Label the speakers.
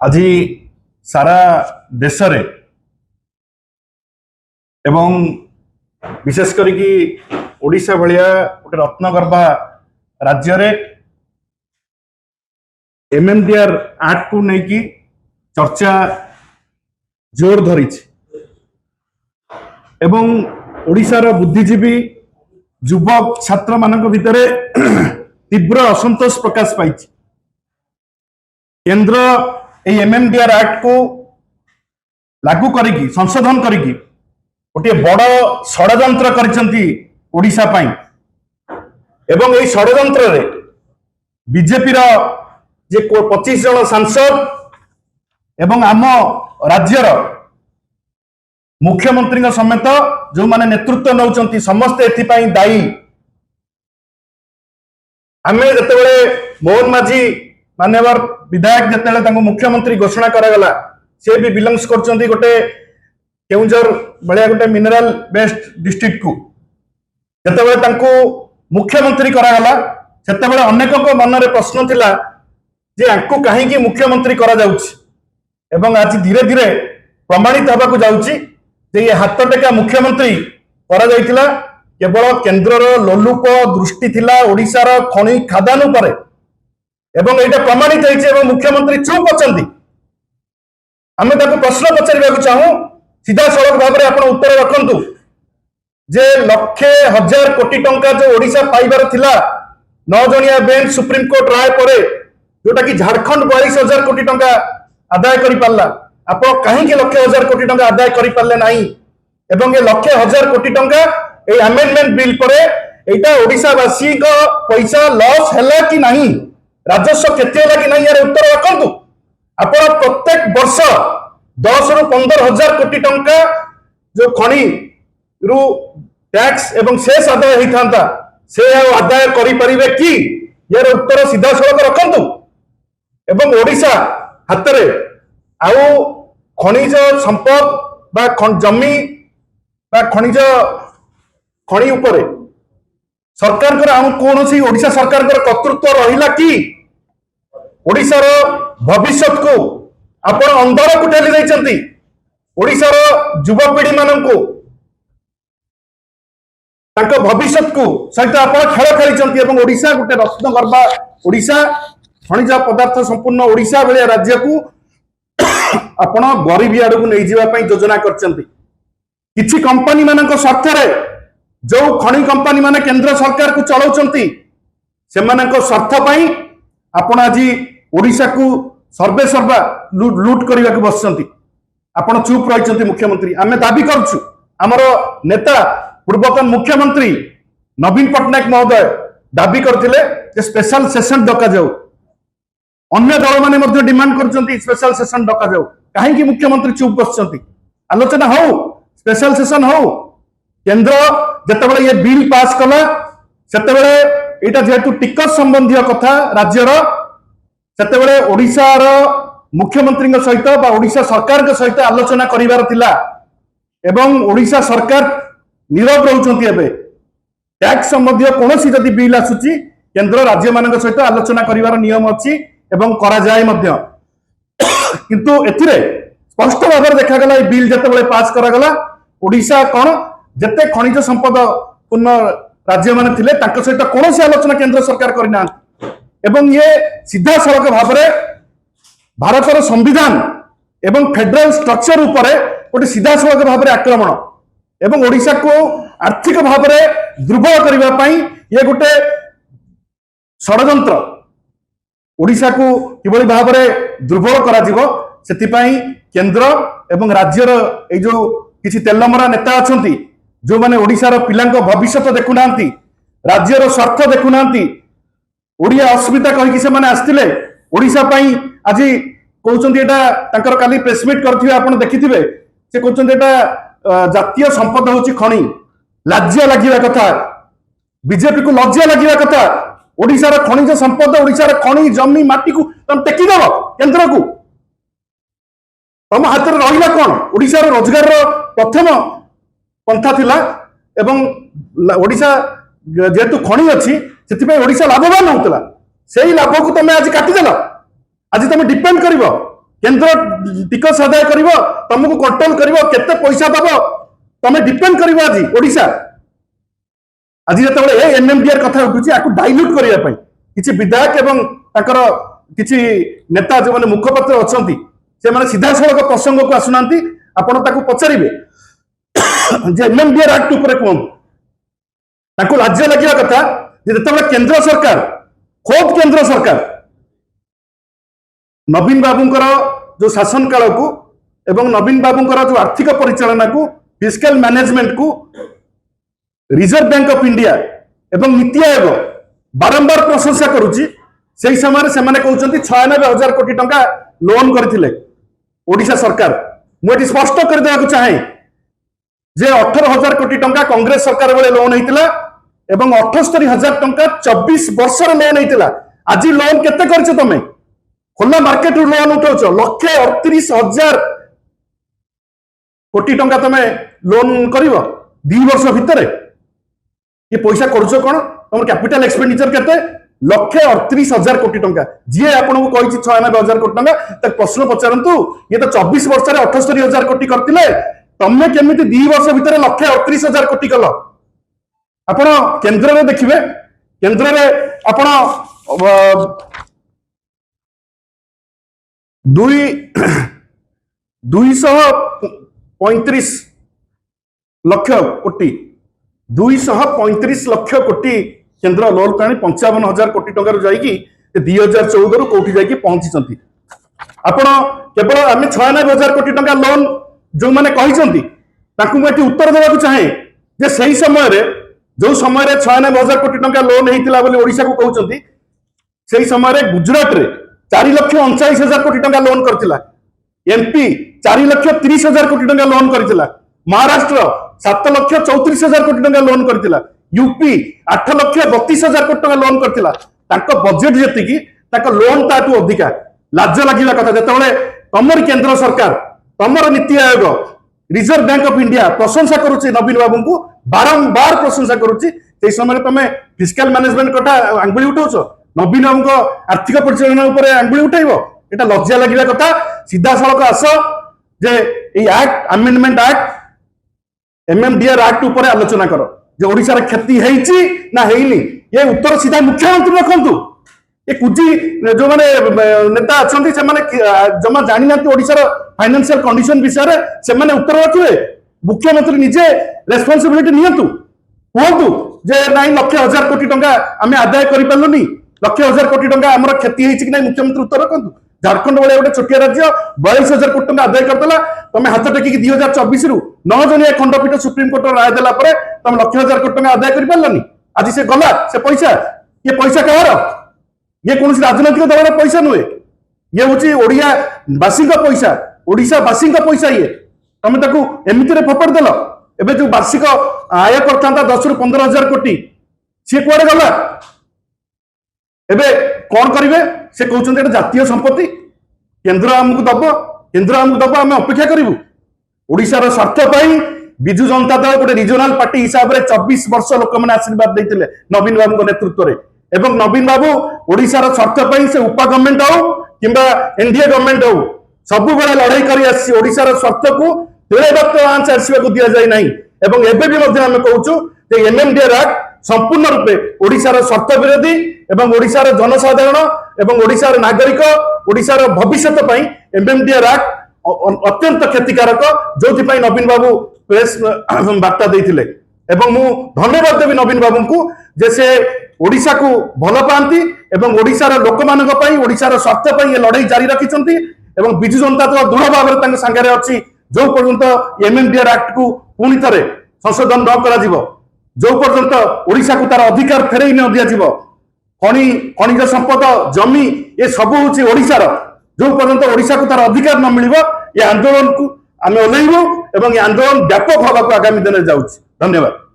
Speaker 1: आज सारा देश रे एवं विशेष करी ओडिशा भलिया गोटे रत्नगर्भा राज्य रे एमएमडीआर एक्ट को लेकिन चर्चा जोर धरी एवं ओडिशार बुद्धिजीवी युवक छात्र मानक भितर तीव्र असंतोष प्रकाश पाई। केंद्र एमएमडीआर एक्ट को लागू करिकी संशोधन करिकी गोटे बड़ षड्यंत्र करिसंती ओडिशा पाई एवं एई षड्यंत्र रे बीजेपी रो जे 25 जन सांसद एवं आम राज्यर मुख्यमंत्री समेत जो माने नेतृत्व नौचंती समस्ते एथिपाई दायी। आमे जतेबेले मोहन माझी मान्यवर विधायक जतेबेले तांको मुख्यमंत्री घोषणा करागला से भी बिलोंग्स करचंती गोटे केउंझर भलिया गोटे मिनरल बेस्ड डिस्ट्रिक्ट को जतेबेले तांको मुख्यमंत्री करागला सेतेबेले अनेकक मनरे प्रश्न थिला जे आंको काहेकि मुख्यमंत्री करा जाउछि एवं आज धीरे धीरे प्रमाणित होबाकू जाउछि जे ये हाथ टेका मुख्यमंत्री करा जाइतिला केवल केंद्रर लोलुप दृष्टि थिला ओडिशार खनि खादान उपरे एवं एटा प्रमाणित होइछि एवं मुख्यमंत्री चुप अछंती। आमे ताको प्रश्न पचारिबाकू चाहू सीधा सड़क भाव में आपण उत्तर रखंतु जे लक्षे हजार कोटी टंका जो ओडिशा पाइबार थिला 9 जणिया बेंच सुप्रीम कोर्ट राय परे जोटा कि झारखंड 42,000 कोटी टंका आदाय करि पारला आपण काहेकि लक्षे हजार कोटी टंका आदाय करि पारले नाही एवं ये लक्षे हजार कोटी टंका ए अमेंडमेंट बिल परे एटा ओडिशा वासी को पैसा लॉस हैला कि नाही राजस्व केते हैला कि नाही यार उत्तर रखंतु। आपण प्रत्येक वर्ष 10 रु 15,000 कोटी टंका जो खनि रु टैक्स एवं शेष आदाय होता से आदाय करि परिबे कि यार उत्तर सीधा सड़क रखंतु एवं ओडिशा हाथ रे आउ खनिज संपद बा जमी बा खनि उपरे सरकार कर आउ कोनोसी ओडिशा सरकार कर कर्तृत्व रहिला कि ओडिशार भविष्य को आपण अंधार को ठेली दैछंती ओडिशार युवपीढ़ी माननकु तांको भविष्य को सहित आपण खेल खेली एवं ओडिशा गोटे रत्नगर्भा ओडिशा खनिज पदार्थ संपूर्ण ओडिशा भलिया राज्य को आपण गरीबी आड़ को नहीं जावा पई योजना करचंती। किछि कंपनी मानक स्वार्थ रे जो खनि कंपनी माने केंद्र सरकार को चलाउचंती सेमानक स्वार्थ पई आपण आज ओडिशा को सर्वे सर्वा लूट करने को बसचंती आपण चुप रहिचंती मुख्यमंत्री। आमे दाबी करछु हमर नेता पूर्वतन मुख्यमंत्री नवीन पटनायक महोदय दाबी करथिले जे स्पेशल सेशन डका जाऊ अन्य दल माने मध्ये डिमांड करचंती स्पेशल सेशन डका जाऊ काहेकि मुख्यमंत्री चुप बसचंती आलोचना हो स्पेशल सेशन हो केंद्र जतेबेले ये बिल पास कला सेतेबेले एटा जेतु टिकट संबंधी कथा राज्यर सेतेबेले ओडिशार मुख्यमंत्री सहित बा ओडिशा सरकार के सहित आलोचना करिवार थिला एवं ओडिशा सरकार नीरव रहउचंती एबे टैक्स संबंधी कोनोसी जदि बिल आसुची केंद्र राज्य मानक सहित आलोचना करिवार नियम अछि एवं करा जाय मध्य किंतु एथिरे स्पष्ट भाव में देखा गला बिल जतेबेले पास करा गला ओडिशा कोन जते खनिज संपद पूर्ण राज्य माने थिले तांको सहित कोनोसी आलोचना केंद्र सरकार करिना एवं ये सीधा सड़क भाव में भारतर संविधान एवं फेडरल स्ट्रक्चर उपरे गोटे सीधा सड़क भाव में आक्रमण एवं ओडिशा को आर्थिक भाव में दुर्बल करबा पई ये गोटे षड्यंत्र ओडिशा को किभली भाव में दुर्बल करा जिवो सेतिपई केंद्र एवं राज्यर ए जो किछि तेलमरा नेता अछंती जो माने ओडिशार पिलांको भविष्य देखु नांती राज्यर स्वार्थ देखु नांती ओडिया अस्मिता कहि कि से माने आस्तिले ओडिशा पई आज कहउचंती एटा तांकर काली प्रेस मीट करथिबे आपण देखिथिबे से कहउचंती एटा जातीय संपद होची खनि लज्जा लागिवा कथा बीजेपी को लज्जा लागिवा कथा ओडिशार खनिज संपद ओडिशार खनि जमी माटी को तम टेकी दब केंद्र को तम हाथ में रहिला कोन ओडिशार रोजगार प्रथम पंथा थिला एवं ओडिशा जेतु खनि अछि सेति ओडिशा लाभवान होतला सेही लाभ को तमे आज काटी देला आज तुम डिपेंड कर केंद्र टिकस आदाय कर तुमको कंट्रोल कर केते पैसा दब तुम डिपेंड कर आज ओडिशा आज जो एमएमडीआर कथा उठू डाइल्यूट करने किसी विधायक एवं किसी नेता जो मैंने मुखपत्र अच्छा से सीधा सड़क प्रसंग को आसुना आपण पचारे एमएमडीआर एक्ट उपर कहूँ राज्य लगे कथा जो केंद्र सरकार खोद केंद्र सरकार नवीन बाबूंकर जो शासन काल को एवं नवीन बाबूंकर जो आर्थिक परिचालना को फिस्कल मैनेजमेंट को रिजर्व बैंक ऑफ इंडिया एवं नीति आयोग बारंबार प्रशंसा करुच्ची से समय से कहते 96,000 कोटी टंका लोन करथिले ओडिशा सरकार मुझे स्पष्ट करदेवा चाहे जे 18,000 कोटी टंका कांग्रेस सरकार बेले लोन होता एवं 78,000 टंका 24 वर्ष लोन होता आज लोन केते करछ तमे खोला मार्केट रू लोन उठाउछ 1,38,000 कोटी टंका तमे लोन करिवो 2 वर्ष भितर ये पैसा करुछ कोन तुम कैपिटल एक्सपेंडिचर केते 1,38,000 कोटी टंका जी आपको कही 96,000 कोटी टंका तक प्रश्न पचारतु ये तो 24 वर्ष 78,000 कोटी करते तमें केमी 2 वर्ष भितर 1,38,000 कोटी कल आप केन्द्र में देखिए केन्द्र में आप 235 लक्ष कोटी 235 लक्ष कोटी केंद्र लोन का 55,000 कोटी टंका जाकि 2014 रु कौटी जाकि पहुंची आपण केवल आम 96,000 कोटी टंका लोन जो मैंने कही उत्तर देवा चाहे जे सही समय जो समय 96,000 कोटी टंका लोन होता ओडिशा को कहते से समय गुजरात रे 4,39,000 कोटी टंका लोन करथिला एमपी 4,30,000 कोटी टंका लोन करथिला महाराष्ट्र 7,34,000 कोटी टंका लोन करथिला यूपी 8,32,000 कोटी टंका लोन करथिला ताको बजेट जेतिकी ताको लोन ताटू अधिका लाज लागिला कथा जेतेबेले तमर केंद्र सरकार तमर NITI Aayog reserve bank of India प्रशंसा करूची नवीन बाबू को बारंबार प्रशंसा करूची से समय तमे फिस्कल मैनेजमेंट कथा आंगुली उठाउछ नवीन बाबू को आर्थिक परिचालना ऊपर आंगुली उठाइबो एटा लज्जा लागिला कथा सीधा सड़क आस जे ए act amendment act MMDR act ऊपर आलोचना करो जे ओडिसा रे क्षति हेइची ना हेइनी ये उत्तर सीधा मुख्यमंत्री रखंतु ये कुजी जो माने नेता अछंती से माने जमा जानि नाती ओडिसा रो फाइनेंशियल कंडीशन विषय रे से माने उत्तर रखिबे मुख्यमंत्री निजे रेस्पोंसिबिलिटी नियंतु कहतु जे नाइ 1,00,000 कोटी टंका आमे आदाय करि पालुनी 1,00,000 कोटी टंका हमर क्षति हेइची कि नाइ मुख्यमंत्री उत्तर रखंतु झारखंड वाले गोटे छोटिया राज्य 42,000 कोटी टंका आदाय करदेला तुम हाथ टेकिक 2024 रु 9 जनिया खंडपीठ सुप्रीम कोर्ट राय देला परे तुम 1,00,000 कोटी टंका आदाय कर पारलानी आज से गला से पैसा ये पैसा कहार ये कौन राजनैतिक दल पैसा नुहे ये हूँ ओडिया बासी पैसा ओडिशा बासी पैसा ये तुम एमती फपड़ देल एवं जो वार्षिक आय करता 10 रु 15,000 कोटी सी कुआडे गला एबे कौन करेंगे से कहते जातीय संपत्ति केंद्र आमको दब आम अपेक्षा करूँ ओडिशार स्वार्थ विजु जनता दल गोटे रिजनाल पार्टी हिसाब से 24 वर्ष लोक मैंने आशीर्वाद देते नवीन बाबू नेतृत्व में एवं नवीन बाबू ओडिशार स्वार्थ से उपा गवर्नमेंट हो कि एनडीए गवर्नमेंट हो सब बेले लड़ाई कर ओडिशार स्वार्थ को आंच आसवाक दि जाए ना एवं एवं आम कहूँ एमएमडीआर एक्ट संपूर्ण रूपे ओडिशार स्वार्थ विरोधी एवं ओडिशार जनसाधारण एवं ओडिशार नागरिक ओडिशार भविष्य एमएमडीआर एक्ट अत्यंत क्षतिकारक जो नवीन बाबू प्रेस वार्ता देते एवं मु धन्यवाद देवी नवीन बाबू को जे से ओडिशा को भल पाती एवं ओडिशार लोक मान ओडिशार स्वार्थ ये लड़ाई जारी रखिंट एवं विजु जनता दल दृढ़ भाव सांगे अच्छी जो पर्यंत एमएमडीआर एक्ट को पुणी थे संशोधन न कर जो पर्यंत ओडिशा को तार अधिकार फेरई न दिया खनिज संपद जमी ये सब हूँ ओडिशार जो पर्यंत ओडिशा को तार अधिकार न मिल ये आंदोलन को आम ओल्लैबू एवं ये आंदोलन व्यापक होगा आगामी दिन में जाऊँ धन्यवाद।